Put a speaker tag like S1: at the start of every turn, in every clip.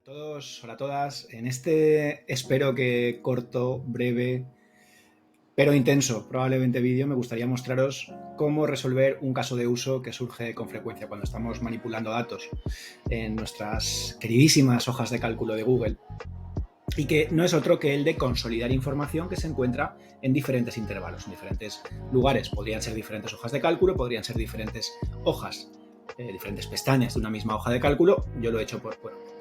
S1: Todos, hola a todas. En este espero que corto, breve, pero intenso, probablemente vídeo, me gustaría mostraros cómo resolver un caso de uso que surge con frecuencia cuando estamos manipulando datos en nuestras queridísimas hojas de cálculo de Google, y que no es otro que el de consolidar información que se encuentra en diferentes intervalos, en diferentes lugares. Podrían ser diferentes hojas de cálculo, podrían ser diferentes hojas, diferentes pestañas de una misma hoja de cálculo. Yo lo he hecho por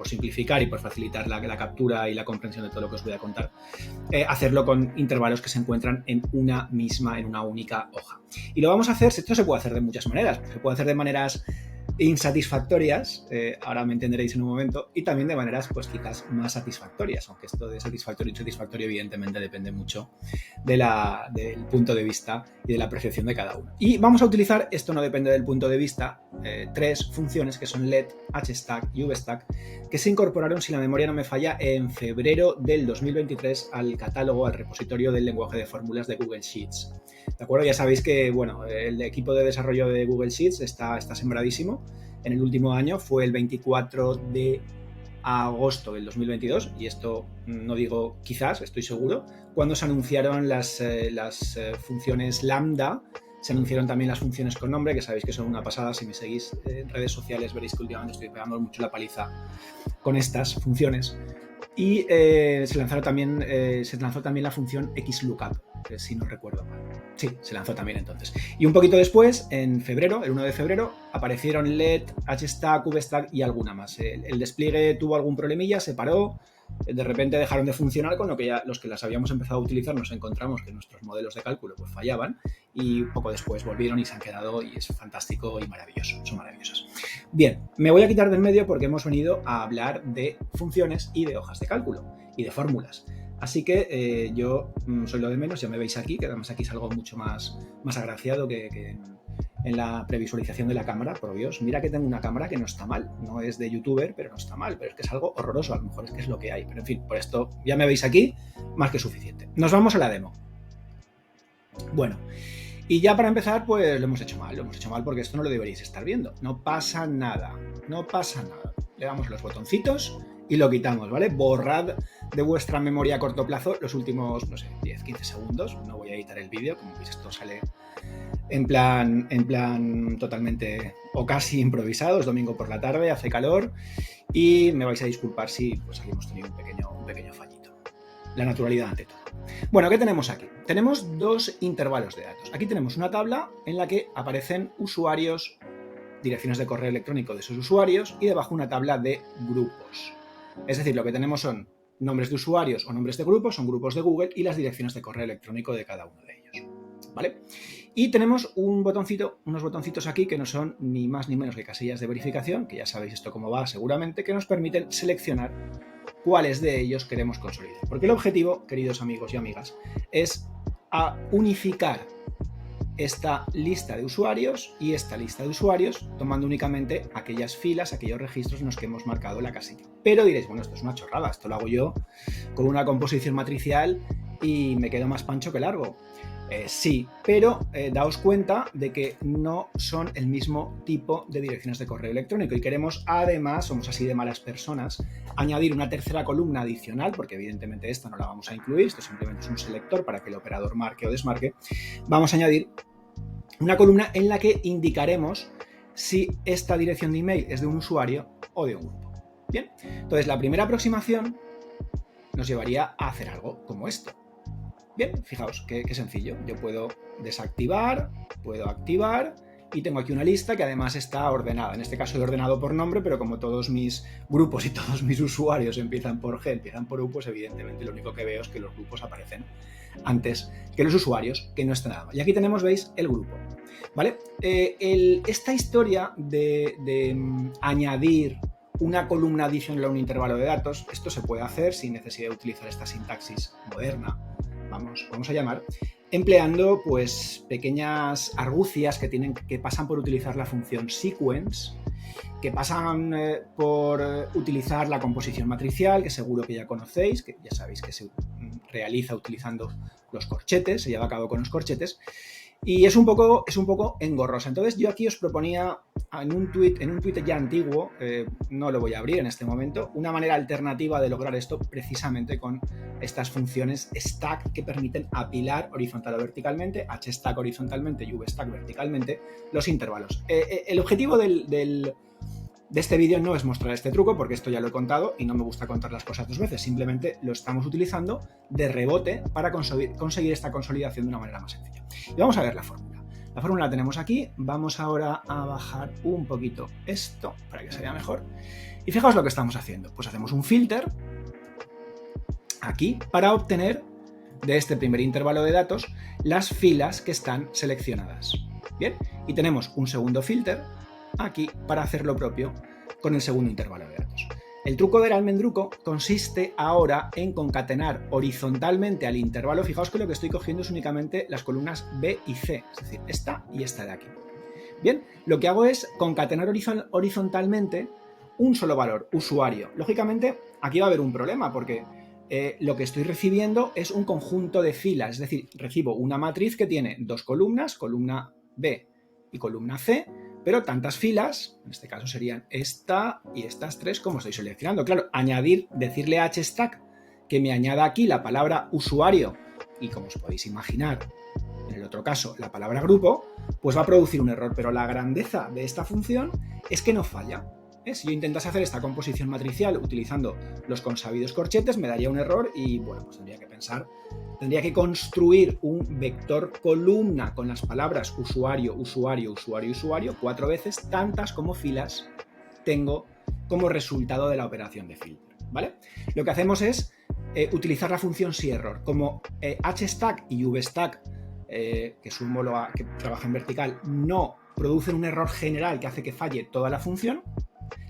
S1: simplificar y por facilitar la captura y la comprensión de todo lo que os voy a contar. Hacerlo con intervalos que se encuentran en una única hoja. Y lo vamos a hacer, esto se puede hacer de muchas maneras. Se puede hacer de maneras insatisfactorias, ahora me entenderéis en un momento, y también de maneras pues quizás más satisfactorias, aunque esto de satisfactorio e insatisfactorio evidentemente depende mucho del punto de vista y de la percepción de cada uno. Y vamos a utilizar, esto no depende del punto de vista, tres funciones que son let, hstack y vstack, que se incorporaron, si la memoria no me falla, en febrero del 2023 al catálogo, al repositorio del lenguaje de fórmulas de Google Sheets. ¿De acuerdo? Ya sabéis que bueno, el equipo de desarrollo de Google Sheets está sembradísimo. En el último año fue el 24 de agosto del 2022, y esto no digo quizás, estoy seguro, cuando se anunciaron las funciones lambda. Se anunciaron también las funciones con nombre, que sabéis que son una pasada. Si me seguís en redes sociales veréis que últimamente estoy pegando mucho la paliza con estas funciones. Y se lanzó también la función XLOOKUP, si no recuerdo mal. Sí, se lanzó también entonces. Y un poquito después, en febrero, el 1 de febrero, aparecieron let, hstack, vstack y alguna más. El despliegue tuvo algún problemilla, se paró, de repente dejaron de funcionar, con lo que ya los que las habíamos empezado a utilizar nos encontramos que nuestros modelos de cálculo pues fallaban, y poco después volvieron y se han quedado, y es fantástico y maravilloso, son maravillosas. Bien, me voy a quitar del medio porque hemos venido a hablar de funciones y de hojas de cálculo y de fórmulas. Así que yo soy lo de menos, ya me veis aquí, que además aquí salgo mucho más agraciado que en la previsualización de la cámara. Por Dios, mira que tengo una cámara que no está mal, no es de youtuber, pero no está mal, pero es que es algo horroroso, a lo mejor es que es lo que hay, pero en fin, por esto ya me veis aquí, más que suficiente. Nos vamos a la demo. Bueno, y ya para empezar, pues lo hemos hecho mal porque esto no lo deberíais estar viendo. No pasa nada, no pasa nada. Le damos los botoncitos y lo quitamos, ¿vale? Borrad de vuestra memoria a corto plazo los últimos, no sé, 10-15 segundos. No voy a editar el vídeo, como veis esto sale en plan totalmente o casi improvisado. Es domingo por la tarde, hace calor, y me vais a disculpar si pues aquí hemos tenido un pequeño fallito. La naturalidad ante todo. Bueno, ¿qué tenemos aquí? Tenemos dos intervalos de datos. Aquí tenemos una tabla en la que aparecen usuarios, direcciones de correo electrónico de esos usuarios, y debajo una tabla de grupos. Es decir, lo que tenemos son nombres de usuarios o nombres de grupos, son grupos de Google, y las direcciones de correo electrónico de cada uno de ellos, ¿vale? Y tenemos unos botoncitos aquí que no son ni más ni menos que casillas de verificación, que ya sabéis esto cómo va seguramente, que nos permiten seleccionar cuáles de ellos queremos consolidar. Porque el objetivo, queridos amigos y amigas, es unificar esta lista de usuarios y esta lista de usuarios, tomando únicamente aquellas filas, aquellos registros en los que hemos marcado la casilla. Pero diréis, bueno, esto es una chorrada, esto lo hago yo con una composición matricial y me quedo más pancho que largo. Sí, pero daos cuenta de que no son el mismo tipo de direcciones de correo electrónico, y queremos, además, somos así de malas personas, añadir una tercera columna adicional, porque evidentemente esta no la vamos a incluir, esto simplemente es un selector para que el operador marque o desmarque. Vamos a añadir una columna en la que indicaremos si esta dirección de email es de un usuario o de un grupo. Bien, entonces la primera aproximación nos llevaría a hacer algo como esto. Bien, fijaos qué sencillo. Yo puedo desactivar, puedo activar, y tengo aquí una lista que además está ordenada. En este caso he ordenado por nombre, pero como todos mis grupos y todos mis usuarios empiezan por G, empiezan por U, pues evidentemente lo único que veo es que los grupos aparecen antes que los usuarios, que no está nada mal. Y aquí tenemos, veis, el grupo, ¿vale? Esta historia de añadir una columna adicional a un intervalo de datos, esto se puede hacer sin necesidad de utilizar esta sintaxis moderna, vamos a llamar, empleando pues pequeñas argucias que pasan por utilizar la función sequence, que pasan por utilizar la composición matricial, que seguro que ya conocéis, que ya sabéis que se realiza utilizando los corchetes, se lleva a cabo con los corchetes, Y es un poco engorrosa. Entonces yo aquí os proponía en un tweet ya antiguo, no lo voy a abrir en este momento, una manera alternativa de lograr esto precisamente con estas funciones stack que permiten apilar horizontal o verticalmente, hstack horizontalmente y vstack verticalmente los intervalos. El objetivo de este vídeo no es mostrar este truco, porque esto ya lo he contado y no me gusta contar las cosas dos veces, simplemente lo estamos utilizando de rebote para conseguir esta consolidación de una manera más sencilla. Y vamos a ver la fórmula. La fórmula la tenemos aquí, vamos ahora a bajar un poquito esto para que se vea mejor. Y fijaos lo que estamos haciendo, pues hacemos un filter aquí para obtener de este primer intervalo de datos las filas que están seleccionadas. Bien, y tenemos un segundo filter aquí para hacer lo propio con el segundo intervalo de datos. El truco del almendruco consiste ahora en concatenar horizontalmente al intervalo. Fijaos que lo que estoy cogiendo es únicamente las columnas B y C, es decir, esta y esta de aquí. Bien, lo que hago es concatenar horizontalmente un solo valor, usuario. Lógicamente, aquí va a haber un problema porque lo que estoy recibiendo es un conjunto de filas, es decir, recibo una matriz que tiene dos columnas, columna B y columna C, pero tantas filas, en este caso serían esta y estas tres, como estoy seleccionando. Claro, decirle a hstack que me añada aquí la palabra usuario y, como os podéis imaginar, en el otro caso, la palabra grupo, pues va a producir un error, pero la grandeza de esta función es que no falla. Si yo intentase hacer esta composición matricial utilizando los consabidos corchetes, me daría un error y, bueno, pues tendría que construir un vector columna con las palabras usuario, usuario, usuario, usuario, 4 veces, tantas como filas tengo como resultado de la operación de filtro, ¿vale? Lo que hacemos es utilizar la función SIERROR. Como hstack y vstack, que es un módulo que trabaja en vertical, no producen un error general que hace que falle toda la función,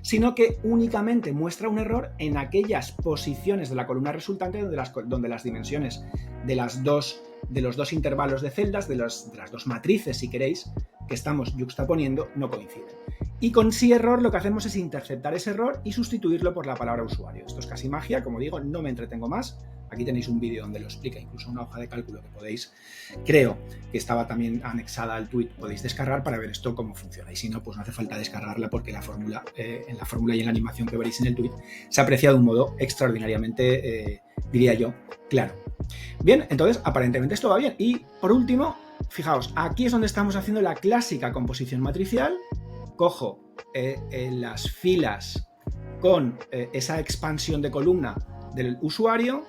S1: sino que únicamente muestra un error en aquellas posiciones de la columna resultante donde las dimensiones de los dos intervalos de celdas, de las dos matrices, si queréis, que estamos yuxtaponiendo, no coinciden. Y con SIERROR lo que hacemos es interceptar ese error y sustituirlo por la palabra usuario. Esto es casi magia, como digo, no me entretengo más. Aquí tenéis un vídeo donde lo explica, incluso una hoja de cálculo que podéis, creo que estaba también anexada al tweet, podéis descargar para ver esto cómo funciona. Y si no, pues no hace falta descargarla porque en la fórmula y en la animación que veréis en el tweet se aprecia de un modo extraordinariamente, diría yo, claro. Bien, entonces aparentemente esto va bien. Y por último, fijaos, aquí es donde estamos haciendo la clásica composición matricial. Cojo las filas con esa expansión de columna del usuario,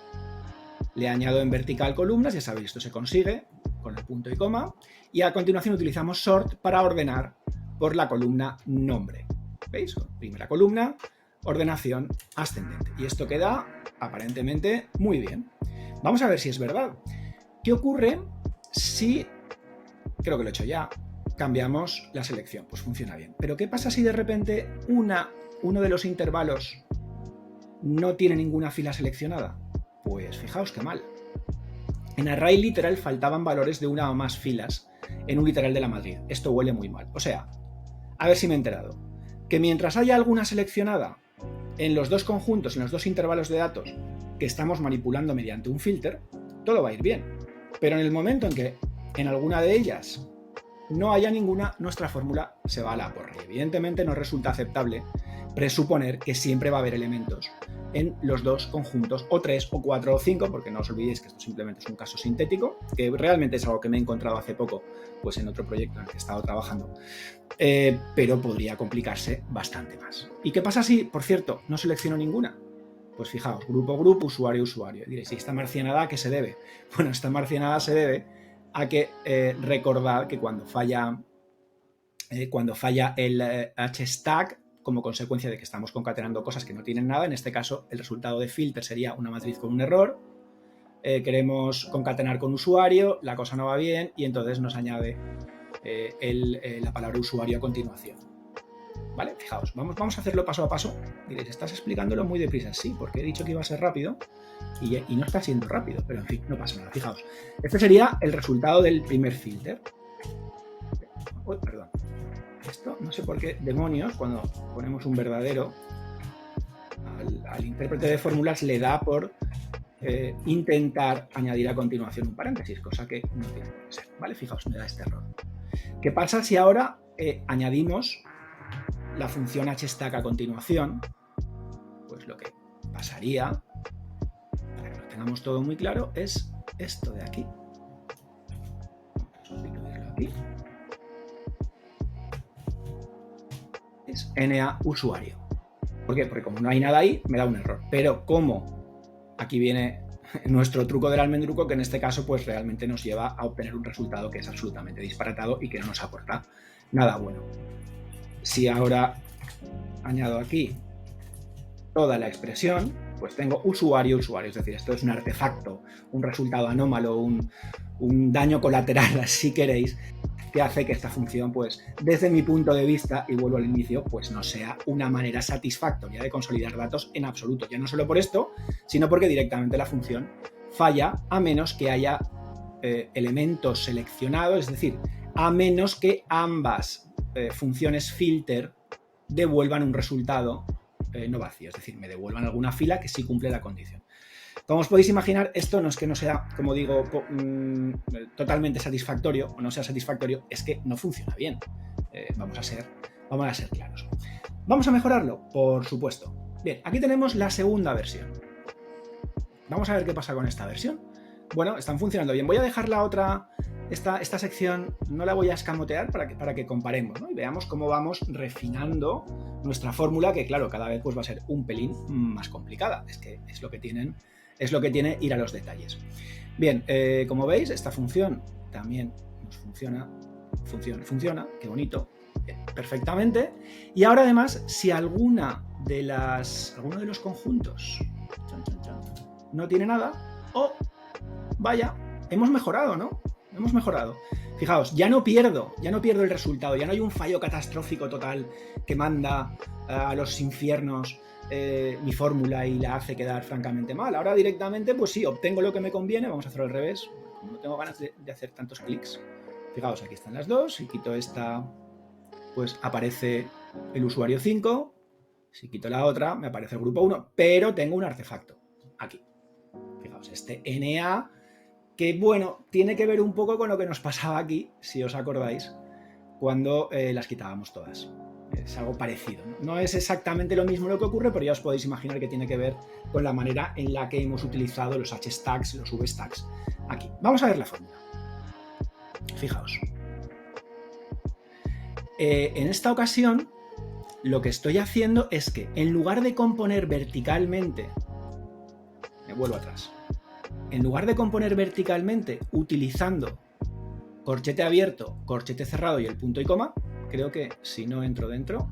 S1: le añado en vertical columnas, ya sabéis, esto se consigue con el punto y coma, y a continuación utilizamos sort para ordenar por la columna nombre. ¿Veis? Primera columna, ordenación ascendente. Y esto queda aparentemente muy bien. Vamos a ver si es verdad. ¿Qué ocurre si, creo que lo he hecho ya, cambiamos la selección? Pues funciona bien. Pero ¿qué pasa si de repente uno de los intervalos no tiene ninguna fila seleccionada? Pues fijaos qué mal. En array literal faltaban valores de una o más filas en un literal de la matriz. Esto huele muy mal. O sea, a ver si me he enterado. Que mientras haya alguna seleccionada en los dos conjuntos, en los dos intervalos de datos que estamos manipulando mediante un filter, todo va a ir bien. Pero en el momento en que en alguna de ellas no haya ninguna, nuestra fórmula se va a la porra. Y evidentemente no resulta aceptable presuponer que siempre va a haber elementos en los dos conjuntos, o 3, o 4, o 5, porque no os olvidéis que esto simplemente es un caso sintético, que realmente es algo que me he encontrado hace poco, pues en otro proyecto en el que he estado trabajando, pero podría complicarse bastante más. ¿Y qué pasa si, por cierto, no selecciono ninguna? Pues fijaos, grupo, grupo, usuario, usuario. Y diréis, ¿y esta marcianada a qué se debe? Bueno, esta marcianada se debe a que recordad que cuando falla el hstack, como consecuencia de que estamos concatenando cosas que no tienen nada, en este caso el resultado de filter sería una matriz con un error, queremos concatenar con usuario, la cosa no va bien y entonces nos añade la palabra usuario a continuación. ¿Vale? Fijaos, vamos a hacerlo paso a paso. Diréis, estás explicándolo muy deprisa. Sí, porque he dicho que iba a ser rápido y no está siendo rápido, pero en fin, no pasa nada. Fijaos, este sería el resultado del primer filter. Uy, perdón. Esto, no sé por qué demonios, cuando ponemos un verdadero, al intérprete de fórmulas le da por intentar añadir a continuación un paréntesis, cosa que no tiene que ser, ¿vale? Fijaos, me da este error. ¿Qué pasa si ahora añadimos la función hstack a continuación? Pues lo que pasaría, para que lo tengamos todo muy claro, es esto de aquí. Vamos a sustituirlo aquí. Es NA usuario. ¿Por qué? Porque como no hay nada ahí, me da un error. Pero como aquí viene nuestro truco del almendruco, que en este caso pues realmente nos lleva a obtener un resultado que es absolutamente disparatado y que no nos aporta nada bueno. Si ahora añado aquí toda la expresión, pues tengo usuario, usuario. Es decir, esto es un artefacto, un resultado anómalo, un daño colateral, si queréis, que hace que esta función, pues, desde mi punto de vista, y vuelvo al inicio, pues no sea una manera satisfactoria de consolidar datos en absoluto. Ya no solo por esto, sino porque directamente la función falla a menos que haya elementos seleccionados, es decir, a menos que ambas funciones filter devuelvan un resultado no vacío, es decir, me devuelvan alguna fila que sí cumple la condición. Como os podéis imaginar, esto no es que no sea, como digo, totalmente satisfactorio o no sea satisfactorio, es que no funciona bien. Vamos a ser claros. ¿Vamos a mejorarlo? Por supuesto. Bien, aquí tenemos la segunda versión. Vamos a ver qué pasa con esta versión. Bueno, están funcionando bien. Voy a dejar la otra, esta sección, no la voy a escamotear para que comparemos, ¿no? Y veamos cómo vamos refinando nuestra fórmula, que claro, cada vez pues va a ser un pelín más complicada. Es que es lo que tiene ir a los detalles. Bien, como veis, esta función también nos funciona, qué bonito, perfectamente. Y ahora además, si alguno de los conjuntos no tiene nada, vaya, hemos mejorado, ¿no? Hemos mejorado. Fijaos, ya no pierdo el resultado, ya no hay un fallo catastrófico total que manda a los infiernos mi fórmula y la hace quedar francamente mal. Ahora directamente, pues sí, obtengo lo que me conviene. Vamos a hacerlo al revés. Como no tengo ganas de hacer tantos clics. Fijaos, aquí están las dos. Si quito esta, pues aparece el usuario 5. Si quito la otra, me aparece el grupo 1. Pero tengo un artefacto aquí. Fijaos, este NA, que bueno, tiene que ver un poco con lo que nos pasaba aquí, si os acordáis, cuando las quitábamos todas. Es algo parecido. No es exactamente lo mismo lo que ocurre, pero ya os podéis imaginar que tiene que ver con la manera en la que hemos utilizado los hstacks, los vstacks aquí. Vamos a ver la fórmula. Fijaos. En esta ocasión, lo que estoy haciendo es que en lugar de componer verticalmente, me vuelvo atrás, en lugar de componer verticalmente utilizando corchete abierto, corchete cerrado y el punto y coma, creo que si no entro dentro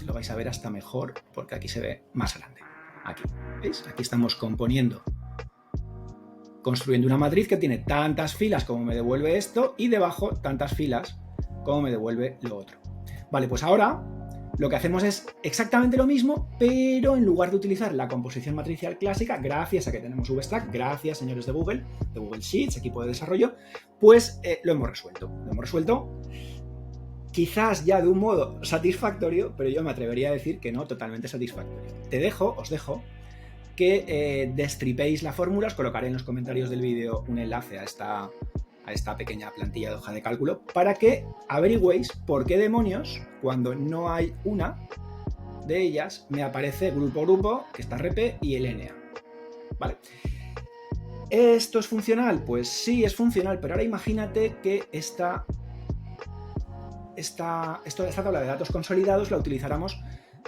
S1: lo vais a ver hasta mejor porque aquí se ve más grande. Aquí, ¿veis? Aquí estamos construyendo una matriz que tiene tantas filas como me devuelve esto y debajo tantas filas como me devuelve lo otro. Vale, pues ahora lo que hacemos es exactamente lo mismo, pero en lugar de utilizar la composición matricial clásica, gracias a que tenemos VStack, gracias señores de Google Sheets, equipo de desarrollo, pues lo hemos resuelto. Lo hemos resuelto quizás ya de un modo satisfactorio, pero yo me atrevería a decir que no totalmente satisfactorio. Os dejo que destripéis la fórmula, os colocaré en los comentarios del vídeo un enlace a esta pequeña plantilla de hoja de cálculo para que averigüéis por qué demonios, cuando no hay una de ellas, me aparece grupo, que está RP, y el NA. ¿Vale? ¿Esto es funcional? Pues sí, es funcional, pero ahora imagínate que esta tabla de datos consolidados la utilizáramos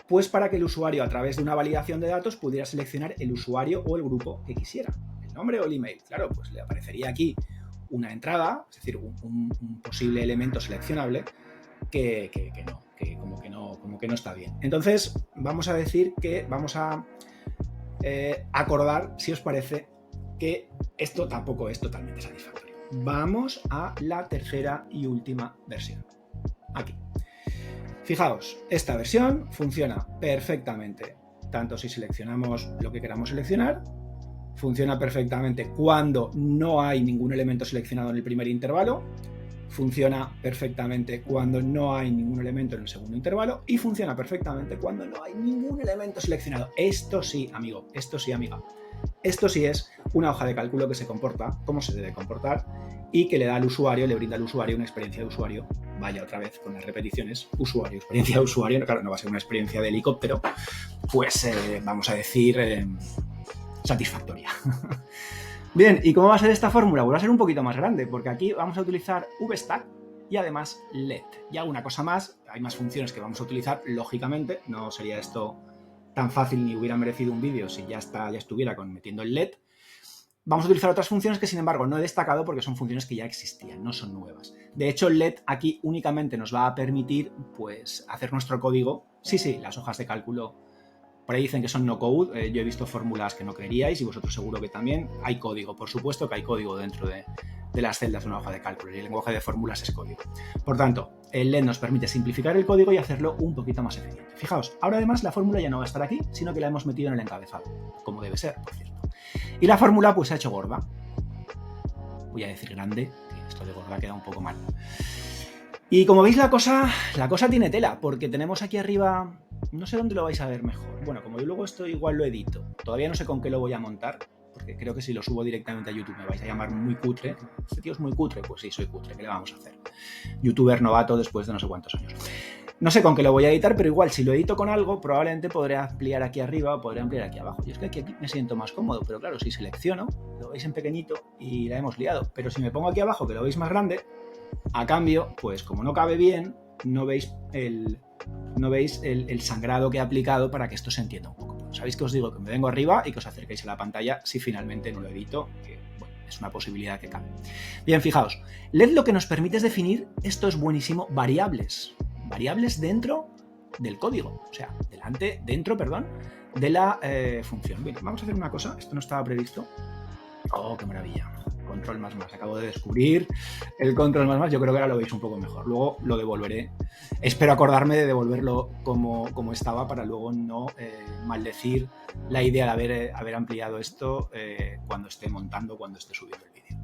S1: pues para que el usuario, a través de una validación de datos, pudiera seleccionar el usuario o el grupo que quisiera, el nombre o el email. Claro, pues le aparecería aquí una entrada, es decir, un posible elemento seleccionable que como que no está bien. Entonces, vamos a decir que vamos a acordar, si os parece, que esto tampoco es totalmente satisfactorio. Vamos a la tercera y última versión. Aquí. Fijaos, esta versión funciona perfectamente, tanto si seleccionamos lo que queramos seleccionar, funciona perfectamente cuando no hay ningún elemento seleccionado en el primer intervalo, funciona perfectamente cuando no hay ningún elemento en el segundo intervalo y funciona perfectamente cuando no hay ningún elemento seleccionado. Esto sí, amigo, esto sí, amiga. Esto sí es una hoja de cálculo que se comporta como se debe comportar y que le da al usuario, le brinda al usuario una experiencia de usuario. Vaya otra vez con las repeticiones, usuario, experiencia de usuario. Claro, no va a ser una experiencia de helicóptero, pues vamos a decir satisfactoria. Bien, ¿y cómo va a ser esta fórmula? Pues va a ser un poquito más grande, porque aquí vamos a utilizar VStack y además LED. Y alguna cosa más, hay más funciones que vamos a utilizar, lógicamente, no sería esto tan fácil ni hubiera merecido un vídeo si ya estuviera metiendo el LED. Vamos a utilizar otras funciones que, sin embargo, no he destacado porque son funciones que ya existían, no son nuevas. De hecho, el LED aquí únicamente nos va a permitir, pues, hacer nuestro código. Sí, las hojas de cálculo, por ahí dicen que son no code. Yo he visto fórmulas que no creeríais y vosotros seguro que también. Hay código, por supuesto que hay código dentro de las celdas de una hoja de cálculo y el lenguaje de fórmulas es código. Por tanto, el LED nos permite simplificar el código y hacerlo un poquito más eficiente. Fijaos, ahora además la fórmula ya no va a estar aquí, sino que la hemos metido en el encabezado, como debe ser, por cierto. Y la fórmula pues se ha hecho gorda. Voy a decir grande, que esto de gorda queda un poco mal. Y como veis la cosa tiene tela, porque tenemos aquí arriba, no sé dónde lo vais a ver mejor. Bueno, como yo luego esto igual lo edito, todavía no sé con qué lo voy a montar, porque creo que si lo subo directamente a YouTube me vais a llamar muy cutre. Este tío es muy cutre, pues sí, soy cutre, ¿qué le vamos a hacer? Youtuber novato después de no sé cuántos años. No sé con qué lo voy a editar, pero igual si lo edito con algo, probablemente podré ampliar aquí arriba o podré ampliar aquí abajo. Y es que aquí me siento más cómodo, pero claro, si selecciono, lo veis en pequeñito y la hemos liado. Pero si me pongo aquí abajo, que lo veis más grande, a cambio, pues como no cabe bien, no veis el sangrado que he aplicado para que esto se entienda un poco. Sabéis que os digo que me vengo arriba y que os acerquéis a la pantalla si finalmente no lo edito, que bueno, es una posibilidad que cabe. Bien, fijaos, LED lo que nos permite es definir, esto es buenísimo, variables dentro del código, o sea, dentro de la función. Bien, vamos a hacer una cosa, esto no estaba previsto. Oh, qué maravilla. Control más. Acabo de descubrir el control más. Yo creo que ahora lo veis un poco mejor. Luego lo devolveré. Espero acordarme de devolverlo como estaba para luego no maldecir la idea de haber ampliado esto cuando esté montando, cuando esté subiendo el vídeo.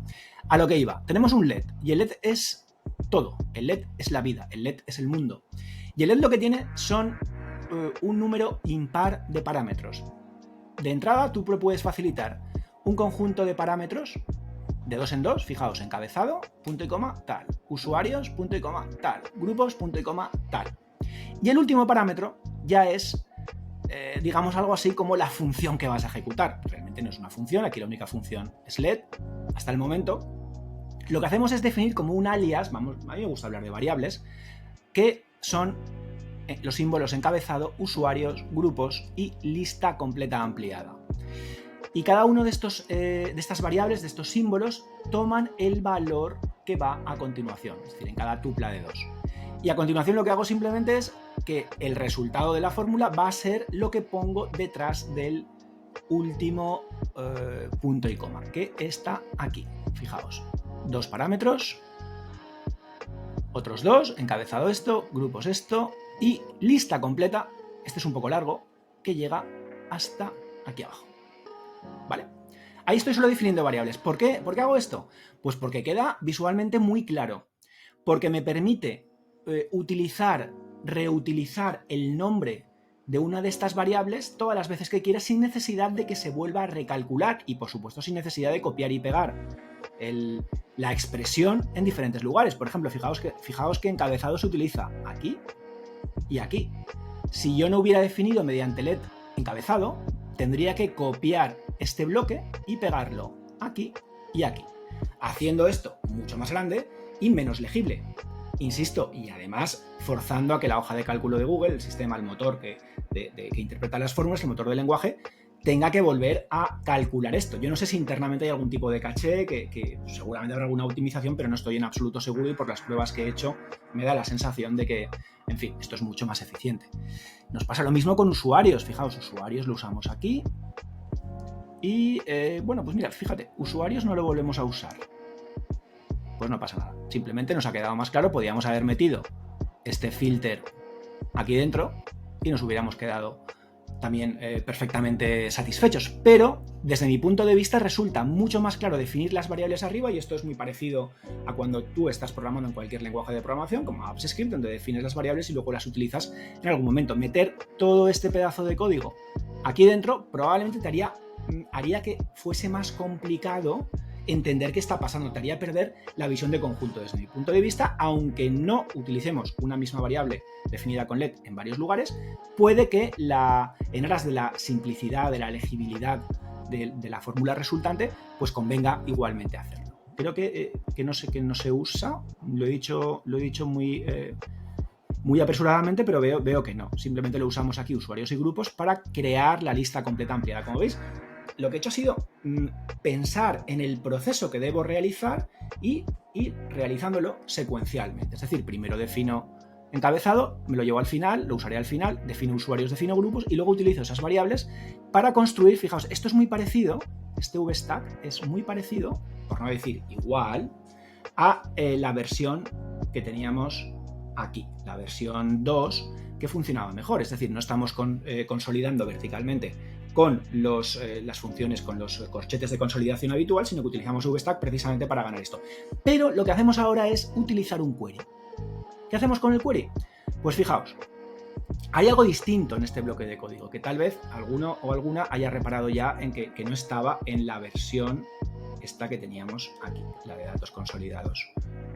S1: A lo que iba. Tenemos un LED y el LED es todo. El LED es la vida. El LED es el mundo. Y el LED lo que tiene son un número impar de parámetros. De entrada, tú puedes facilitar un conjunto de parámetros de 2 en 2, fijaos, encabezado, punto y coma, tal, usuarios, punto y coma, tal, grupos, punto y coma, tal. Y el último parámetro ya es, digamos, algo así como la función que vas a ejecutar. Realmente no es una función, aquí la única función es LED, hasta el momento. Lo que hacemos es definir como un alias, a mí me gusta hablar de variables, que son los símbolos encabezado, usuarios, grupos y lista completa ampliada. Y cada uno de estas variables, de estos símbolos, toman el valor que va a continuación, es decir, en cada tupla de 2. Y a continuación lo que hago simplemente es que el resultado de la fórmula va a ser lo que pongo detrás del último punto y coma, que está aquí. Fijaos, 2 parámetros, otros 2, encabezado esto, grupos esto y lista completa, este es un poco largo, que llega hasta aquí abajo. ¿Vale? Ahí estoy solo definiendo variables. ¿Por qué? ¿Por qué hago esto? Pues porque queda visualmente muy claro. Porque me permite reutilizar el nombre de una de estas variables todas las veces que quiera sin necesidad de que se vuelva a recalcular y, por supuesto, sin necesidad de copiar y pegar la expresión en diferentes lugares. Por ejemplo, fijaos que encabezado se utiliza aquí y aquí. Si yo no hubiera definido mediante LED encabezado, tendría que copiar este bloque y pegarlo aquí y aquí, haciendo esto mucho más grande y menos legible. Insisto, y además forzando a que la hoja de cálculo de Google, el sistema, el motor que interpreta las fórmulas, el motor del lenguaje, tenga que volver a calcular esto. Yo no sé si internamente hay algún tipo de caché, que seguramente habrá alguna optimización, pero no estoy en absoluto seguro y por las pruebas que he hecho me da la sensación de que, en fin, esto es mucho más eficiente. Nos pasa lo mismo con usuarios. Fijaos, usuarios lo usamos aquí. Y, bueno, pues mira, fíjate, usuarios no lo volvemos a usar. Pues no pasa nada. Simplemente nos ha quedado más claro, podíamos haber metido este filter aquí dentro y nos hubiéramos quedado también perfectamente satisfechos. Pero desde mi punto de vista resulta mucho más claro definir las variables arriba, y esto es muy parecido a cuando tú estás programando en cualquier lenguaje de programación como AppScript, donde defines las variables y luego las utilizas en algún momento. Meter todo este pedazo de código aquí dentro probablemente te haría que fuese más complicado entender qué está pasando, te haría perder la visión de conjunto. Desde mi punto de vista, aunque no utilicemos una misma variable definida con let en varios lugares, puede que en aras de la simplicidad, de la legibilidad de la fórmula resultante, pues convenga igualmente hacerlo. Creo que no se usa, lo he dicho muy apresuradamente, pero veo que no. Simplemente lo usamos aquí, usuarios y grupos, para crear la lista completa ampliada. Como veis, lo que he hecho ha sido pensar en el proceso que debo realizar y ir realizándolo secuencialmente. Es decir, primero defino encabezado, me lo llevo al final, lo usaré al final, defino usuarios, defino grupos y luego utilizo esas variables para construir. Fijaos, esto es muy parecido, este VStack es muy parecido, por no decir igual, a la versión que teníamos aquí, la versión 2, que funcionaba mejor. Es decir, no estamos consolidando verticalmente con las funciones, con los corchetes de consolidación habitual, sino que utilizamos VStack precisamente para ganar esto. Pero lo que hacemos ahora es utilizar un query. ¿Qué hacemos con el query? Pues fijaos, hay algo distinto en este bloque de código, que tal vez alguno o alguna haya reparado ya en que no estaba en la versión esta que teníamos aquí, la de datos consolidados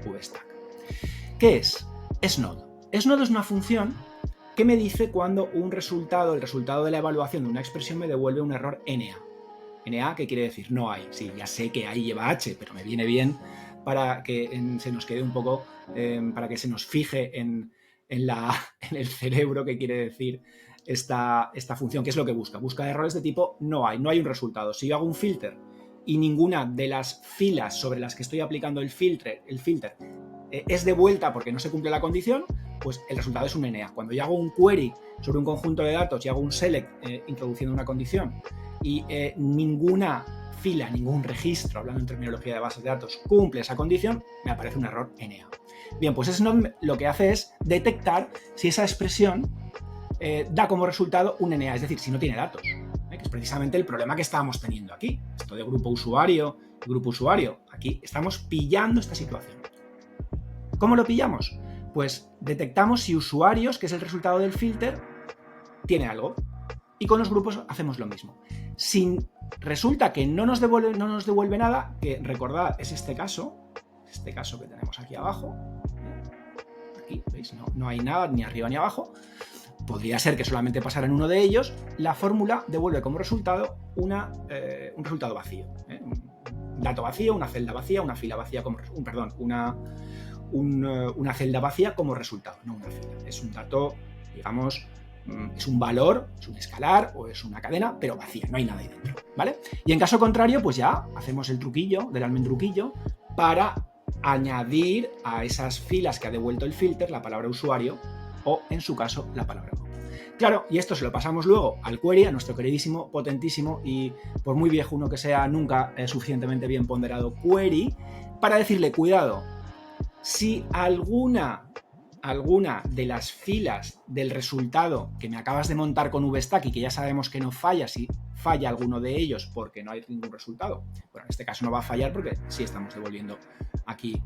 S1: VStack. ¿Qué es? Snode. Snode es una función que me dice cuando el resultado de la evaluación de una expresión me devuelve un error NA. NA, ¿qué quiere decir? No hay. Sí, ya sé que ahí lleva H, pero me viene bien para que se nos quede un poco, para que se nos fije en el cerebro qué quiere decir esta función, que es lo que busca. Busca errores de tipo no hay un resultado. Si yo hago un filter y ninguna de las filas sobre las que estoy aplicando el filter es devuelta porque no se cumple la condición, pues el resultado es un NA. Cuando yo hago un query sobre un conjunto de datos y hago un select introduciendo una condición y ninguna fila, ningún registro, hablando en terminología de bases de datos, cumple esa condición, me aparece un error NA. Bien, pues Snode lo que hace es detectar si esa expresión da como resultado un NA, es decir, si no tiene datos, que es precisamente el problema que estábamos teniendo aquí. Esto de grupo usuario, aquí estamos pillando esta situación. ¿Cómo lo pillamos? Pues detectamos si usuarios, que es el resultado del filter, tiene algo. Y con los grupos hacemos lo mismo. Si resulta que no nos devuelve nada, que recordad es este caso que tenemos aquí abajo. Aquí, ¿veis? No hay nada ni arriba ni abajo. Podría ser que solamente pasara en uno de ellos. La fórmula devuelve como resultado un resultado vacío. Un dato vacío, una celda vacía, una fila vacía, una celda vacía como resultado, no una fila. Es un dato, digamos, es un valor, es un escalar o es una cadena, pero vacía, no hay nada ahí dentro, ¿vale? Y en caso contrario, pues ya hacemos el truquillo del almendruquillo para añadir a esas filas que ha devuelto el filter la palabra usuario o, en su caso, la palabra grupo. Claro, y esto se lo pasamos luego al query, a nuestro queridísimo, potentísimo y por muy viejo uno que sea, nunca suficientemente bien ponderado query, para decirle, cuidado, si alguna de las filas del resultado que me acabas de montar con VStack y que ya sabemos que no falla, si falla alguno de ellos porque no hay ningún resultado, bueno, en este caso no va a fallar porque sí estamos devolviendo aquí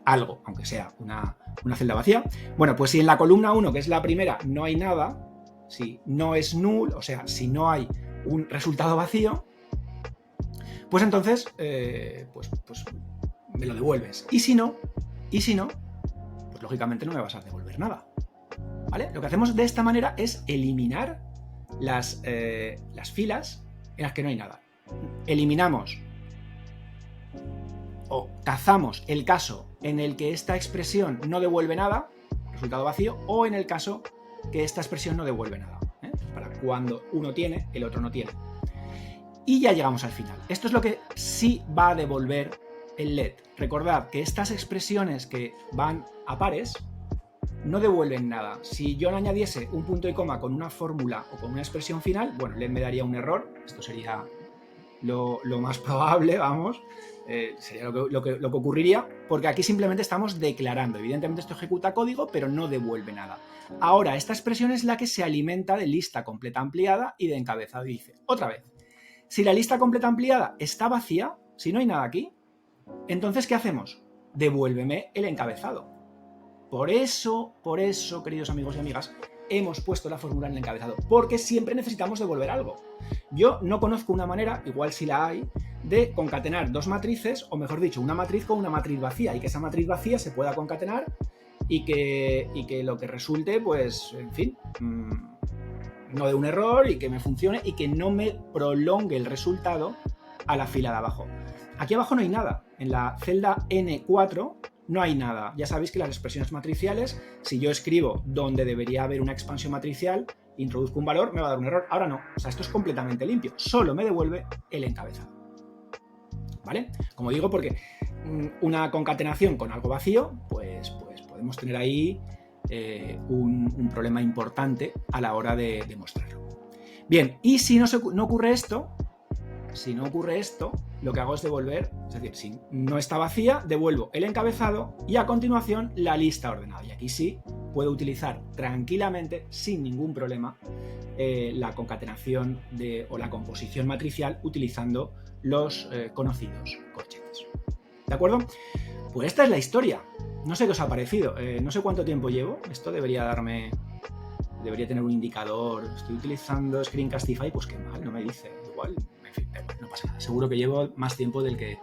S1: algo, aunque sea una celda vacía. Bueno, pues si en la columna 1, que es la primera, no hay nada, si no es null, o sea, si no hay un resultado vacío, pues entonces pues me lo devuelves. Y si no, pues lógicamente no me vas a devolver nada, ¿vale? Lo que hacemos de esta manera es eliminar las filas en las que no hay nada. Eliminamos o cazamos el caso en el que esta expresión no devuelve nada, resultado vacío, o en el caso que esta expresión no devuelve nada, para cuando uno tiene, el otro no tiene. Y ya llegamos al final. Esto es lo que sí va a devolver el let. Recordad que estas expresiones que van a pares no devuelven nada. Si yo le añadiese un punto y coma con una fórmula o con una expresión final, bueno, let me daría un error. Esto sería lo más probable, vamos, sería lo que ocurriría, porque aquí simplemente estamos declarando. Evidentemente esto ejecuta código, pero no devuelve nada. Ahora, esta expresión es la que se alimenta de lista completa ampliada y de encabezado. Y dice, otra vez, si la lista completa ampliada está vacía, si no hay nada aquí, entonces, ¿qué hacemos? Devuélveme el encabezado. Por eso, queridos amigos y amigas, hemos puesto la fórmula en el encabezado, porque siempre necesitamos devolver algo. Yo no conozco una manera, igual si la hay, de concatenar dos matrices, o mejor dicho, una matriz con una matriz vacía, y que esa matriz vacía se pueda concatenar y que lo que resulte, pues, en fin, no dé un error y que me funcione y que no me prolongue el resultado a la fila de abajo. Aquí abajo no hay nada. En la celda N4 no hay nada. Ya sabéis que las expresiones matriciales, si yo escribo donde debería haber una expansión matricial, introduzco un valor, me va a dar un error. Ahora no. O sea, esto es completamente limpio. Solo me devuelve el encabezado. ¿Vale? Como digo, porque una concatenación con algo vacío, pues podemos tener ahí un problema importante a la hora de demostrarlo. Bien, y si no ocurre esto, lo que hago es devolver, es decir, si no está vacía, devuelvo el encabezado y a continuación la lista ordenada. Y aquí sí puedo utilizar tranquilamente, sin ningún problema, la concatenación o la composición matricial utilizando los conocidos corchetes. ¿De acuerdo? Pues esta es la historia. No sé qué os ha parecido. No sé cuánto tiempo llevo. Esto debería tener un indicador. Estoy utilizando Screencastify, pues qué mal, no me dice. Igual, en fin, no pasa nada. Seguro que llevo más tiempo del que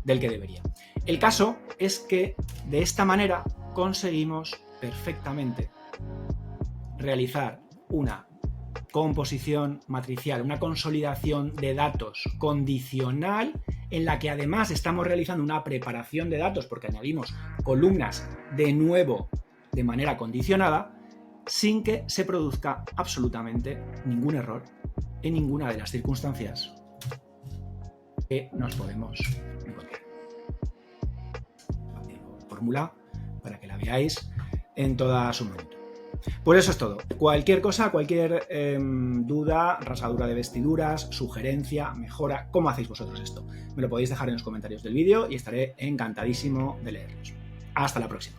S1: debería. El caso es que de esta manera conseguimos perfectamente realizar una composición matricial, una consolidación de datos condicional en la que además estamos realizando una preparación de datos porque añadimos columnas de nuevo de manera condicionada sin que se produzca absolutamente ningún error en ninguna de las circunstancias que nos podemos encontrar. Fórmula para que la veáis en toda su magnitud. Pues eso es todo. Cualquier cosa, cualquier duda, rasgadura de vestiduras, sugerencia, mejora, ¿cómo hacéis vosotros esto? Me lo podéis dejar en los comentarios del vídeo y estaré encantadísimo de leerlos. Hasta la próxima.